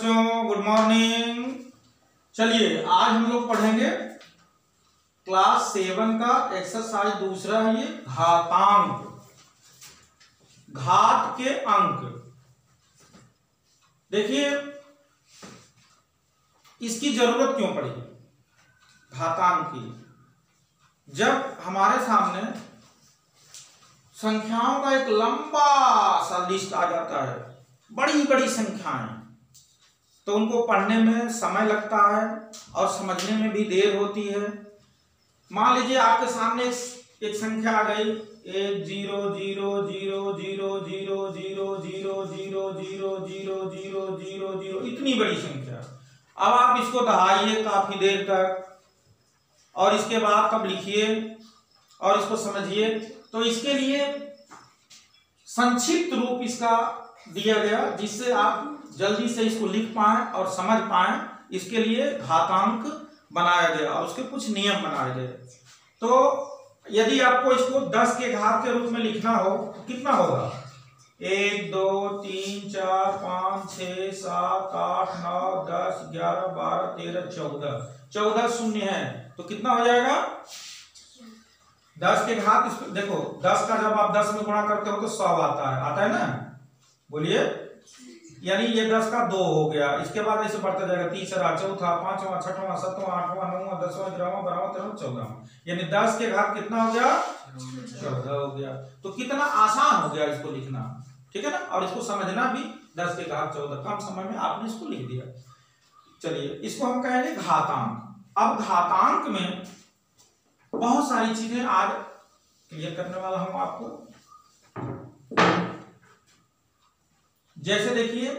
बच्चों, good morning. चलिए आज हम लोग पढ़ेंगे क्लास 7 का एक्सरसाइज दूसरा है ये घातांक, घात के अंक। देखिए इसकी जरूरत क्यों पड़ी घातांक की। जब हमारे सामने संख्याओं का एक लंबा सा लिस्ट आ जाता है, बड़ी बड़ी संख्याएं, तो उनको पढ़ने में समय लगता है और समझने में भी देर होती है। मान लीजिए आपके सामने एक संख्या आ गई 1 0 0 0 0 0 0 0 0 0 0 0 0 0, इतनी बड़ी संख्या। अब आप इसको दहाइए काफी देर तक और इसके बाद कब लिखिए और इसको समझिए। तो इसके लिए संक्षिप्त रूप इसका दिया गया जिससे आप जल्दी से इसको लिख पाएं और समझ पाएं। इसके लिए घातांक बनाया गया और उसके कुछ नियम बनाए गए। तो यदि आपको इसको 10 के घात के रूप में लिखना हो तो कितना होगा? 1 2 3 4 5 6 7 8 9 10 11 12 13 14, 14 शून्य है तो कितना हो जाएगा? 10 के घात। इसको देखो 10 का जब आप 10 में गुणा करते हो तो 100 आता है ना, बोलिए। यानी ये 10 का 2 हो गया। इसके बाद ऐसे बढ़ता जाएगा तीसरा, चौथा, पांचवा, छठवां, सातवां, आठवां, नौवां, 10वां, 11वां, 12वां, 13वां, 14वां। यानी 10 के घात कितना हो गया? 14 हो गया। तो कितना आसान हो गया इसको लिखना, ठीक है ना। और इसको समझना भी 10 के घात 14, कम समय में आपने इसको लिख दिया। चलिए इसको हम कहेंगे घातांक। अब घातांक में बहुत सारी चीजें आज क्लियर करने वाला हूं आपको। जैसे देखिए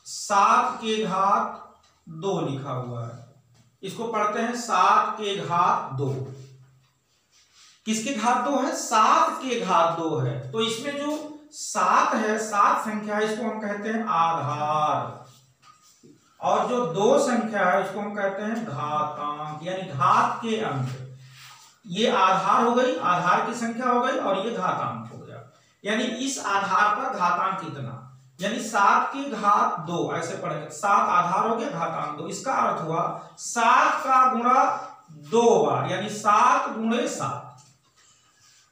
7 के घात 2 लिखा हुआ है, इसको पढ़ते हैं 7 के घात 2। किसके घात 2 है? 7 के घात 2 है। तो इसमें जो 7 है, 7 संख्या है, इसको हम कहते हैं आधार। और जो 2 संख्या है उसको हम कहते हैं घातांक, यानी घात के अंक। ये आधार हो गई, आधार की संख्या हो गई, और ये घातांक हो गया। यानी इस आधार पर घातांक कितना, यानी 7 के घात 2 ऐसे पढ़ेंगे। 7 आधार हो गया, घातांक 2। इसका अर्थ हुआ 7 का गुणा 2 बार, यानी 7 गुणे 7।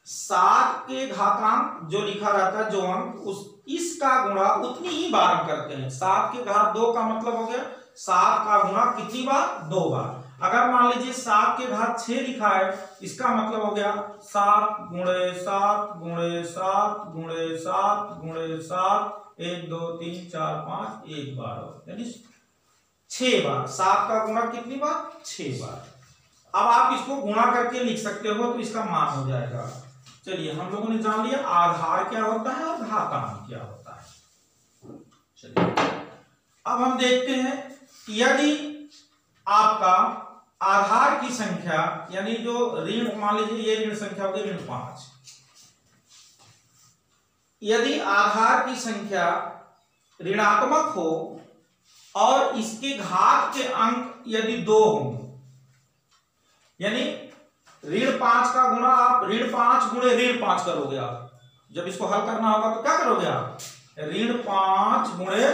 7 के घातांक जो लिखा रहता है, जो अंक, इसका गुणा उतनी ही बार हम करते हैं। 7 के घात 2 का मतलब हो गया 7 का गुणा कितनी बार? 2 बार। अगर मान लीजिए 7 के घात 6 लिखा है, इसका मतलब हो गया 7 गुणे 7 गुणे 7 गुणे 7 गुणे 7, 1 2 3 4 5, 1 बार, यानी 6 बार। 7 का गुणा कितनी बार? 6 बार। अब आप इसको गुणा करके लिख सकते हो तो इसका मान हो जाएगा। चलिए हम लोगों ने जान लिया आधार क्या होता है और घातांक क्या होता है। चलिए अब हम देखते हैं यदि आपका आधार की संख्या, यानी जो ऋण, मान लीजिए ये ऋण संख्या होगी ऋण 5। यदि आधार की संख्या ऋणात्मक हो और इसके घात के अंक यदि 2 हो, यानी ऋण 5 का गुणा आप ऋण 5 गुणे ऋण 5 करोगे। आप जब इसको हल करना होगा तो क्या करोगे आप? ऋण 5 गुणे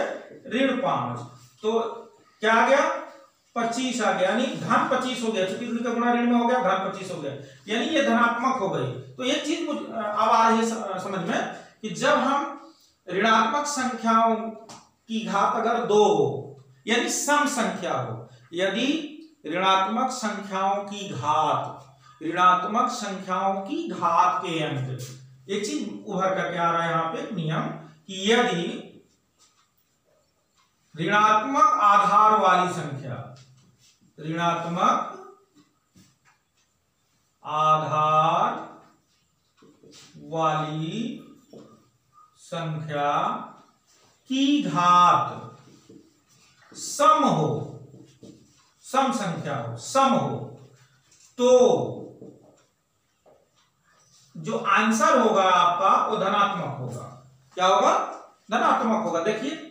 ऋण 5, तो क्या आ गया? 25 आ गया, यानी धन 25 हो गया। चूंकि ऋण का गुणा ऋण में हो गया, धन 25 हो गया, यानी ये धनात्मक हो गई। तो एक चीज अब आ रही है समझ में कि जब हम ऋणात्मक संख्याओं की घात अगर 2 हो, यानी सम संख्या हो, यदि ऋणात्मक संख्याओं की घात, ऋणात्मक संख्याओं की घात के अंक, एक चीज उभर करके आ रहा है यहां पे नियम कि यदि ऋणात्मक आधार वाली संख्या, ऋणात्मक आधार वाली संख्या की घात सम हो, सम संख्या हो, सम हो, तो जो आंसर होगा आपका वो धनात्मक होगा। क्या होगा? धनात्मक होगा। देखिए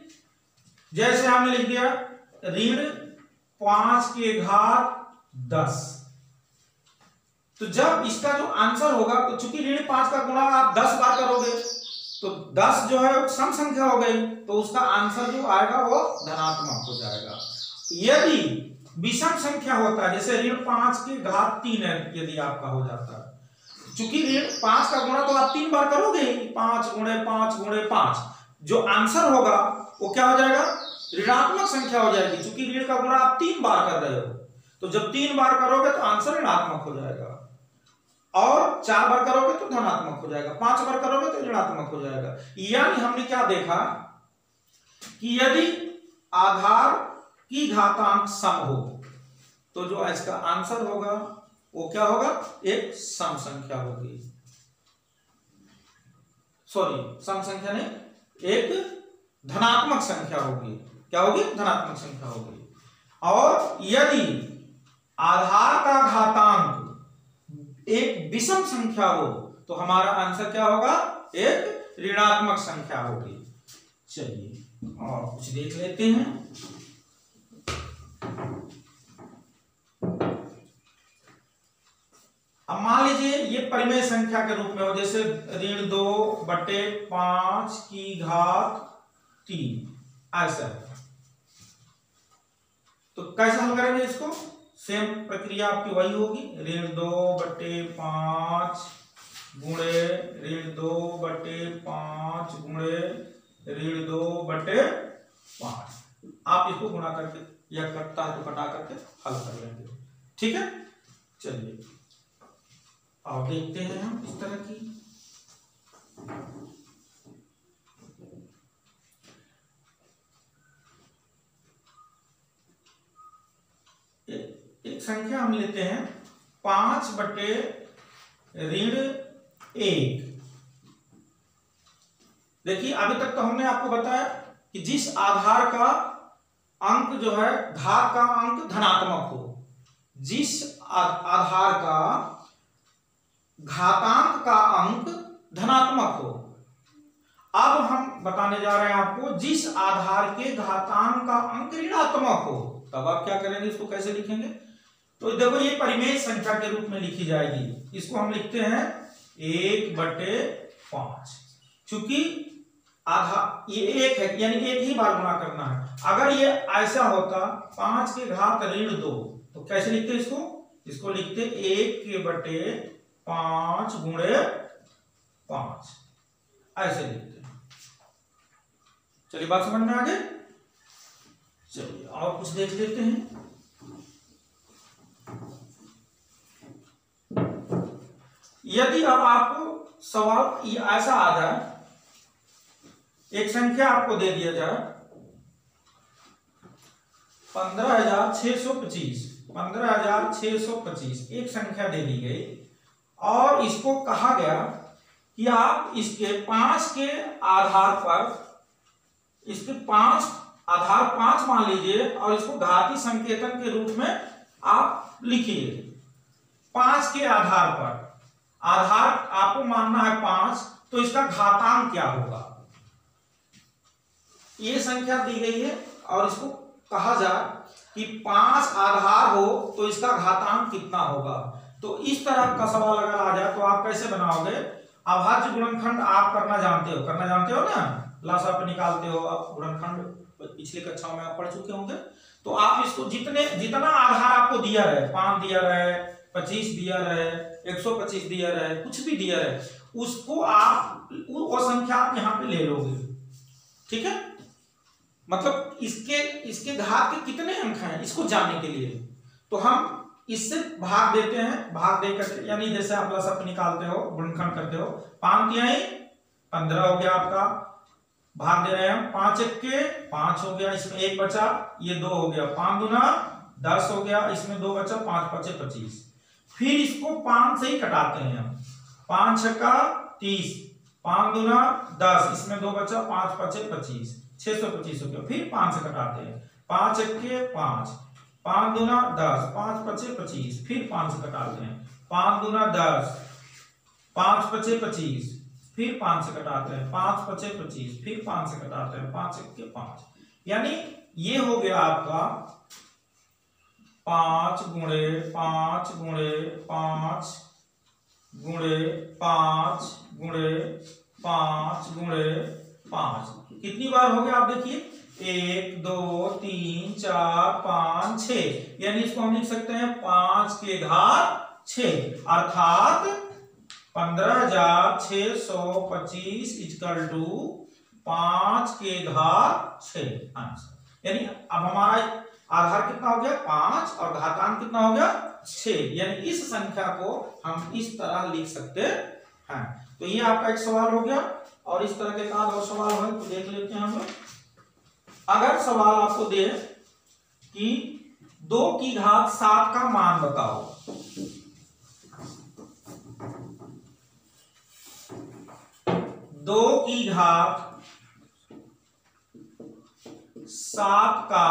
जैसे हमने लिख दिया ऋण 5 के घात 10, तो जब इसका जो आंसर होगा, तो चूंकि ऋण 5 का गुणा आप 10 बार करोगे तो 10 जो है सम संख्या हो गई, तो उसका आंसर जो आएगा वो धनात्मक हो जाएगा। यदि विषम संख्या होता है, जैसे ऋण 5 की घात 3 है, यदि आपका हो जाता है, चूंकि ऋण 5 का गुणा तो आप 3 बार करोगे, 5 गुणे 5 गुणे 5, जो आंसर होगा वो क्या हो जाएगा, ऋणात्मक संख्या हो जाएगी, चूंकि ऋण का गुणा आप 3 बार कर रहे हो, तो जब 3 बार करोगे तो आंसर ऋणात्मक हो जाएगा, और 4 बार करोगे तो धनात्मक हो जाएगा, 5 बार करोगे तो ऋणात्मक हो जाएगा। यानी हमने क्या देखा कि यदि आधार की घातांक सम हो तो जो इसका आंसर होगा वो क्या होगा, एक सम संख्या होगी, सॉरी सम संख्या नहीं, एक धनात्मक संख्या होगी। क्या होगी, धनात्मक संख्या होगी। और यदि आधार का घातांक एक विषम संख्या हो तो हमारा आंसर क्या होगा, एक ऋणात्मक संख्या होगी। चलिए और कुछ देख लेते हैं। अब मान लीजिए ये परिमेय संख्या के रूप में हो, जैसे ऋण 2/5 की घात 3, ऐसा है, तो कैसे हल करेंगे इसको, सेम प्रक्रिया आपकी वही होगी, ऋण 2/5 गुणे ऋण 2/5 गुणे ऋण 2/5, आप इसको गुणा करके या कटता है तो कटा करके हल कर लेंगे। ठीक है, चलिए और देखते हैं हम इस तरह की। एक संख्या हम लेते हैं 5/1। देखिए अभी तक तो हमने आपको बताया कि जिस आधार का अंक जो है घात का अंक धनात्मक हो, जिस आधार का घातांक का अंक धनात्मक हो। अब हम बताने जा रहे हैं आपको जिस आधार के घातांक का अंक ऋणात्मक हो, तब आप क्या करेंगे, इसको कैसे लिखेंगे, तो देखो ये परिमेय संख्या के रूप में लिखी जाएगी। इसको हम लिखते हैं 1/5, चूंकि आधा ये 1 है, यानी 1 ही बार गुणा करना है। अगर ये ऐसा होता 5 के घात ऋण 2, तो कैसे लिखते इसको, इसको लिखते 1/5 गुणे 5, ऐसे लिखते हैं। चलिए बात समझ में आ गई। चलिए और कुछ देख लेते हैं। यदि अब आपको सवाल ये ऐसा आ जाए, एक संख्या आपको दे दिया जाए 15,625, एक संख्या दे दी गई और इसको कहा गया कि आप इसके 5 के आधार पर, इसके 5 आधार 5 मान लीजिए और इसको घाती संकेतन के रूप में आप लिखिए। 5 के आधार पर, आधार आपको मानना है 5, तो इसका घातांक क्या होगा, ये संख्या दी गई है और इसको कहा जाए कि 5 आधार हो तो इसका घातांक कितना होगा। तो इस तरह का सवाल अगर आ जाए तो आप कैसे बनाओगे, अभाज्य गुणनखंड आप करना जानते हो ना, लासा पे निकालते हो आप गुणनखंड, पिछले कक्षाओं में आप पढ़ चुके होंगे। तो आप इसको जितना आधार आपको दिया रहे, 5 दिया रहे, 25 दिया रहे, 125 दिया रहे, कुछ भी दिया रहे, उसको आप वो संख्या आप यहाँ पे ले लोगे। ठीक है, मतलब इसके घात के कितने अंक हैं इसको जानने के लिए तो हम इससे भाग देते हैं, भाग देकर, यानी जैसे आप लसअप निकालते हो, गुणनखंड करते हो, 5 तिहाई 15 हो गया आपका, भाग दे रहे हैं 5 1 5 हो गया, इसमें 1 बचा, ये 2 हो गया, 5 दूना 10 हो गया, इसमें 2 बचा, 5 5 25। फिर इसको 5 से ही कटाते हैं हम, 5 6 30, 5 दूना 10, इसमें 2 बचा, 5 5 25, 625 हो गया। फिर 5 से कटाते हैं, 5 1 5, 5 दूना 10, 5 5 25, फिर 5 से कटाते हैं, 5 दूना 10, 5 5 25, फिर 5 से कटाते हैं, 5 5 25, फिर 5 से कटाते हैं, 5 1 5। यानी ये हो गया आपका 5 गुणे 5 गुणे 5 गुणे 5 गुणे 5 गुणे 5 कितनी बार हो गया आप देखिए 1 2 3 4 5 6 यानी इसको हम लिख सकते हैं 5 के घात 6 अर्थात 15,625 इक्वल टू 5 के घात 6 आंसर। यानी अब हमारा आधार कितना हो गया 5 और घातांक कितना हो गया 6 यानी इस संख्या को हम इस तरह लिख सकते हैं। तो ये आपका एक सवाल हो गया और इस तरह के एक और सवाल है तो देख लेते हैं हम लोग। अगर सवाल आपको दे कि 2 की घात 7 का मान बताओ, दो की घात 7 का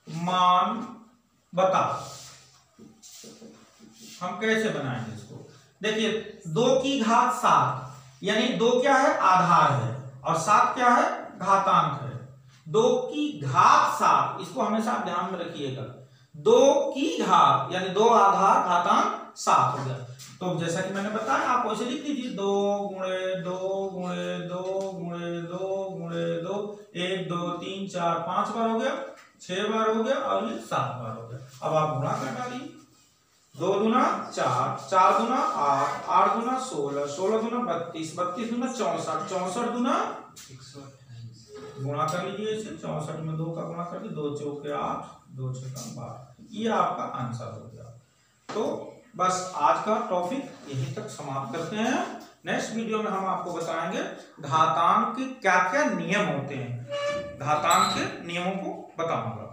मान बताओ, हम कैसे बनाएंगे इसको। देखिए 2 की घात 7 यानी 2 क्या है आधार है और 7 क्या है घातांक है। 2 की घात 7 इसको हमेशा ध्यान में रखिएगा। 2 की घात यानी 2 आधार घातांक 7 हो गया। तो जैसा कि मैंने बताया आप वैसे लिख दीजिए 2 गुणे 2 गुणे 2 गुणे 2 गुणे 2 1 2 3 4 5 बार हो गया, 6 बार हो गया और ये 7 बार हो गया। अब आप गुणा कर डालिए 2 दूना 4 4 दूना 8 8 दूना 16 16 दूना 32 32 दूना 64 64 दूना 128 गुणा कर लीजिए इसे 64 में 2 का गुणा कर दीजिए 2 चौके 8 2 छक्का 12 ये आपका आंसर हो गया। तो बस आज का टॉपिक यहीं तक समाप्त करते हैं। नेक्स्ट वीडियो में हम आपको बताएंगे घातांक के क्या क्या नियम होते हैं, घातांक के नियमों को बताऊंगा।